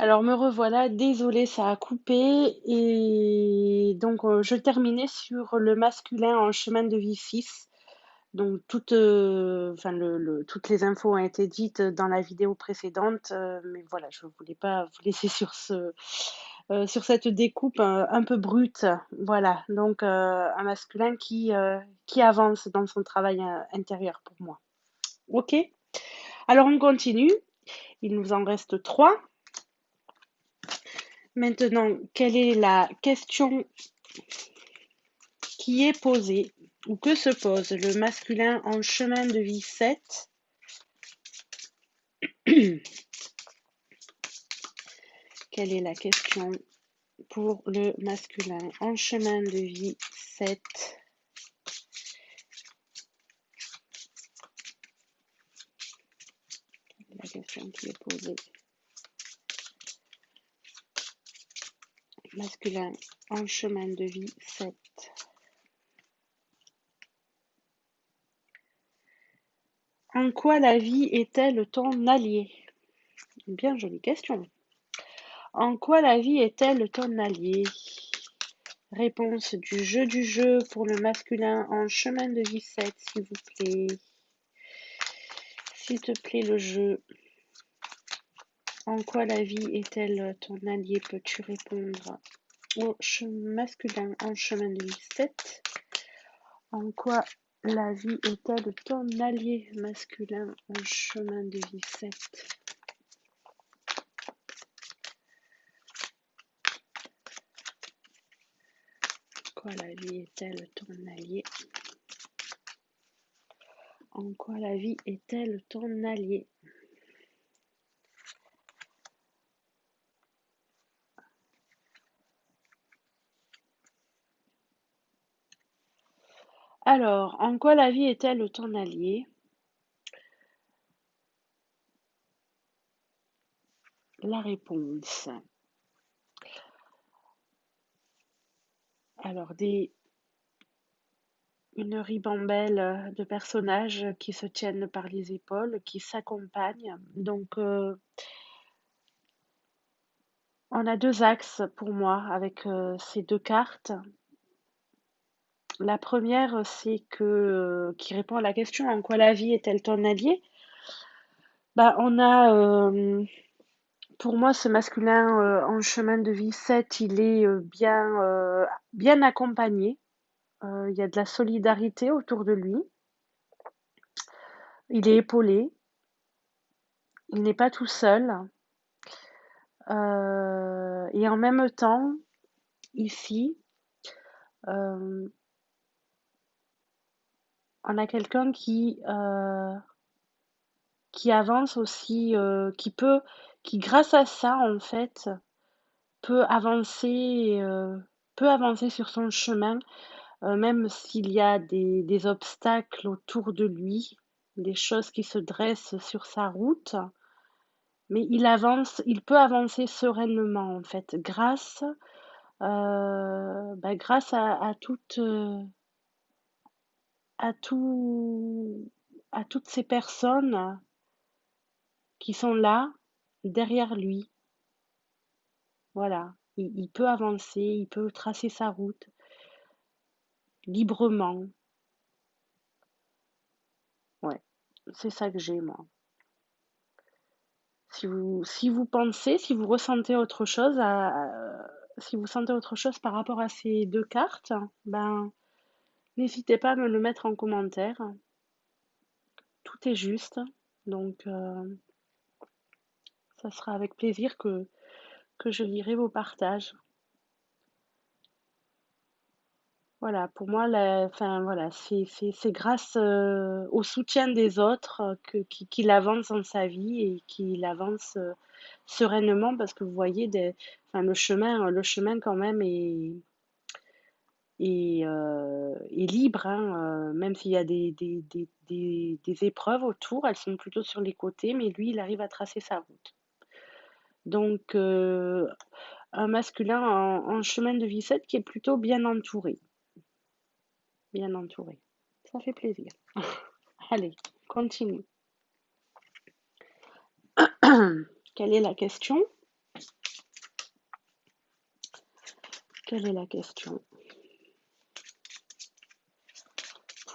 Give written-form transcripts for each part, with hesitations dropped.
Alors me revoilà, désolée, ça a coupé et donc je terminais sur le masculin en chemin de vie 6. Donc enfin toutes les infos ont été dites dans la vidéo précédente, mais voilà, je voulais pas vous laisser sur cette découpe un peu brute. Voilà, donc un masculin qui avance dans son travail intérieur pour moi. Ok, alors on continue. Il nous en reste trois. Maintenant, quelle est la question qui est posée ou que se pose le masculin en chemin de vie 7? Quelle est la question pour le masculin en chemin de vie 7? La question qui est posée. Masculin en chemin de vie 7. En quoi la vie est-elle ton allié? Bien jolie question. En quoi la vie est-elle ton allié? Réponse du jeu pour le masculin en chemin de vie 7, s'il vous plaît. S'il te plaît, le jeu. En quoi la vie est-elle ton allié? Peux-tu répondre au masculin en chemin de vie 7? En quoi la vie est-elle ton allié masculin en chemin de vie 7? En quoi la vie est-elle ton allié? En quoi la vie est-elle ton allié? Alors, en quoi la vie est-elle ton allié? La réponse. Alors, une ribambelle de personnages qui se tiennent par les épaules, qui s'accompagnent. Donc, on a deux axes pour moi avec ces deux cartes. La première, c'est qui répond à la question en quoi la vie est-elle ton allié? Bah, on a pour moi ce masculin en chemin de vie 7, il est bien accompagné. Il y a de la solidarité autour de lui. Il est épaulé. Il n'est pas tout seul. Et en même temps, ici, euh, on a quelqu'un qui avance aussi, qui grâce à ça, en fait, peut avancer, euh, peut avancer sur son chemin, même s'il y a des obstacles autour de lui, des choses qui se dressent sur sa route, mais il peut avancer sereinement, en fait, grâce à tout, à toutes ces personnes qui sont là derrière lui. Voilà, il peut avancer, il peut tracer sa route librement. Ouais, c'est ça que j'ai moi. Si vous pensez, si vous ressentez autre chose, si vous sentez autre chose par rapport à ces deux cartes, ben n'hésitez pas à me le mettre en commentaire. Tout est juste, donc ça sera avec plaisir que je lirai vos partages. Voilà, pour moi, enfin, voilà, c'est grâce au soutien des autres qu'il avance dans sa vie et qu'il avance sereinement parce que vous voyez, enfin, le chemin quand même est libre, hein, même s'il y a des épreuves autour, elles sont plutôt sur les côtés, mais lui, il arrive à tracer sa route. Donc, un masculin en chemin de vie 7 qui est plutôt bien entouré. Bien entouré. Ça fait plaisir. Allez, continue. Quelle est la question? Quelle est la question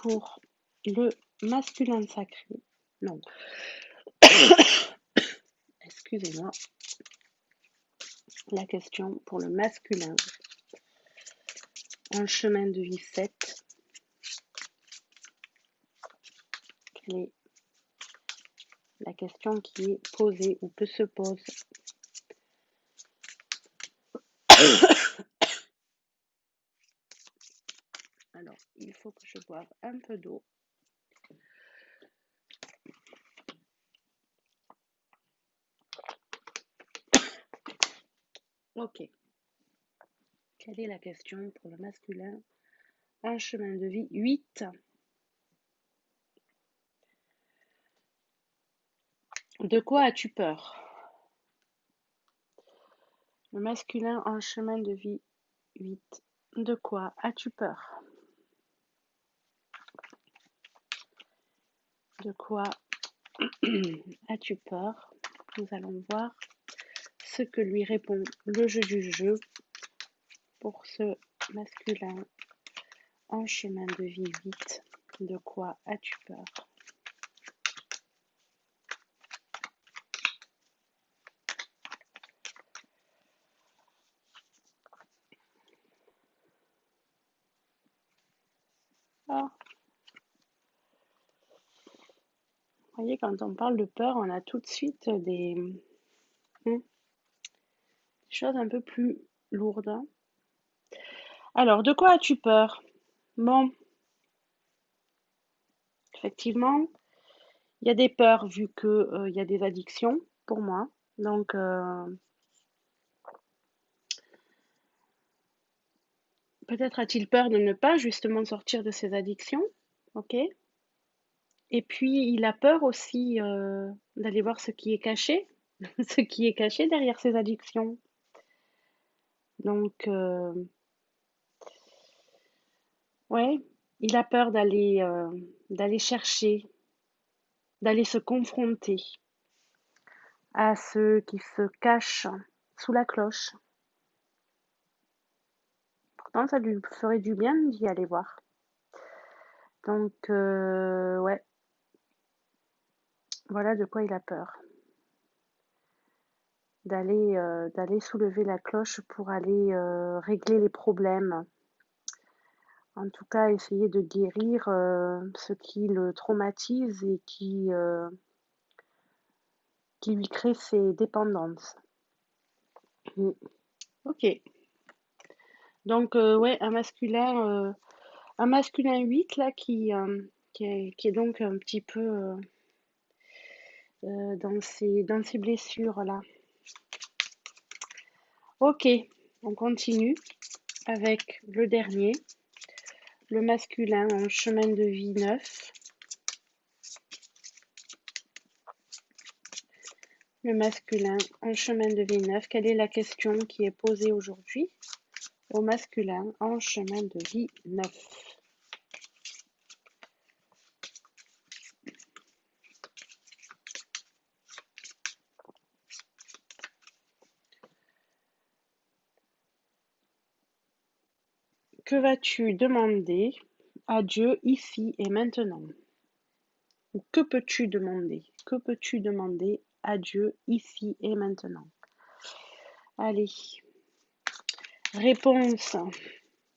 pour le masculin sacré? Non. Excusez-moi. La question pour le masculin en chemin de vie 7. Quelle est la question qui est posée ou peut se poser? Alors, il faut que je boive un peu d'eau. Ok. Quelle est la question pour le masculin en chemin de vie 8? De quoi as-tu peur? Le masculin en chemin de vie 8. De quoi as-tu peur? De quoi as-tu peur? Nous allons voir ce que lui répond le jeu du jeu pour ce masculin en chemin de vie 8. De quoi as-tu peur? Ah, vous voyez, quand on parle de peur, on a tout de suite des choses un peu plus lourdes. Alors, de quoi as-tu peur? Bon, effectivement, il y a des peurs vu que y a des addictions pour moi. Donc, peut-être a-t-il peur de ne pas justement sortir de ses addictions, ok? Et puis, il a peur aussi d'aller voir ce qui est caché, ce qui est caché derrière ses addictions. Donc, ouais, il a peur d'aller chercher, d'aller se confronter à ceux qui se cachent sous la cloche. Pourtant, ça lui ferait du bien d'y aller voir. Donc, ouais, voilà de quoi il a peur. D'aller soulever la cloche pour aller régler les problèmes. En tout cas, essayer de guérir ce qui le traumatise et qui lui crée ses dépendances. Ok. Donc, ouais, un masculin 8 là qui est donc un petit peu dans ses blessures là. Ok, on continue avec le dernier, le masculin en chemin de vie 9. Le masculin en chemin de vie 9. Quelle est la question qui est posée aujourd'hui au masculin en chemin de vie 9? Que vas-tu demander à Dieu ici et maintenant? Ou que peux-tu demander? Que peux-tu demander à Dieu ici et maintenant? Allez, réponse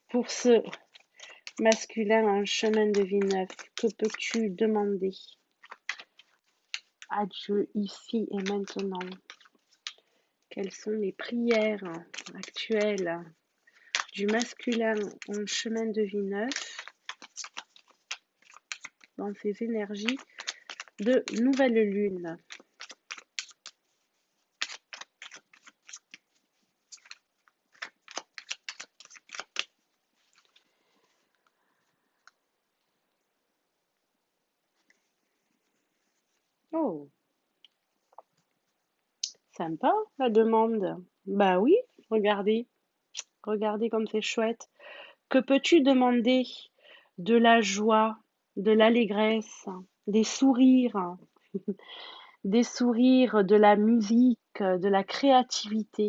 pour ce masculin en chemin de vie 9. Que peux-tu demander à Dieu ici et maintenant? Quelles sont les prières actuelles du masculin en chemin de vie 9 dans ces énergies de nouvelle lune? Oh, sympa la demande. Bah oui, regardez, regardez comme c'est chouette. Que peux-tu demander de la joie, de l'allégresse, des sourires, de la musique, de la créativité?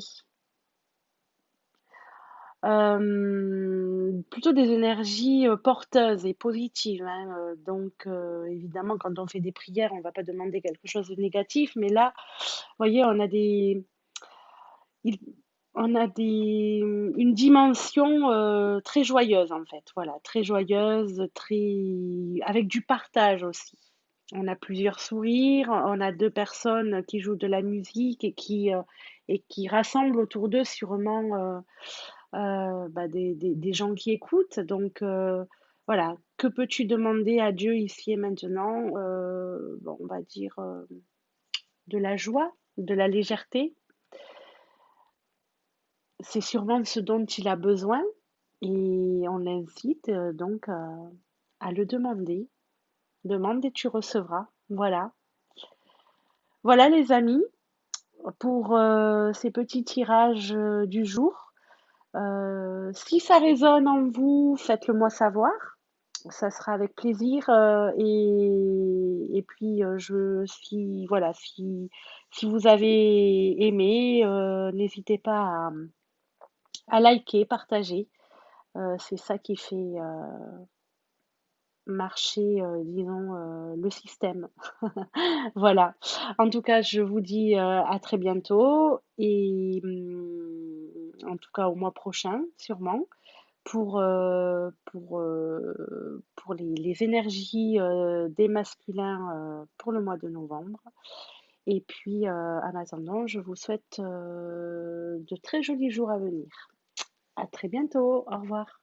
Plutôt des énergies, porteuses et positives, hein, donc évidemment, quand on fait des prières, on va pas demander quelque chose de négatif, mais là, vous voyez, il on a une dimension, très joyeuse, en fait, voilà, très joyeuse, très avec du partage aussi. On a plusieurs sourires, on a 2 personnes qui jouent de la musique et qui rassemblent autour d'eux sûrement, bah, des gens qui écoutent. Donc, voilà, que peux-tu demander à Dieu ici et maintenant? Bon, on va dire, de la joie, de la légèreté. C'est sûrement ce dont il a besoin et on l'incite, donc, à le demander. Demande et tu recevras. Voilà. Voilà les amis, pour, ces petits tirages, du jour. Si ça résonne en vous, faites-le moi savoir. Ça sera avec plaisir, et puis, si voilà, si vous avez aimé, n'hésitez pas à liker, partager. C'est ça qui fait, marcher, disons, le système. Voilà. En tout cas, je vous dis, à très bientôt et en tout cas au mois prochain sûrement pour les énergies, des masculins, pour le mois de novembre et puis, en attendant, je vous souhaite, de très jolis jours à venir. À très bientôt. Au revoir.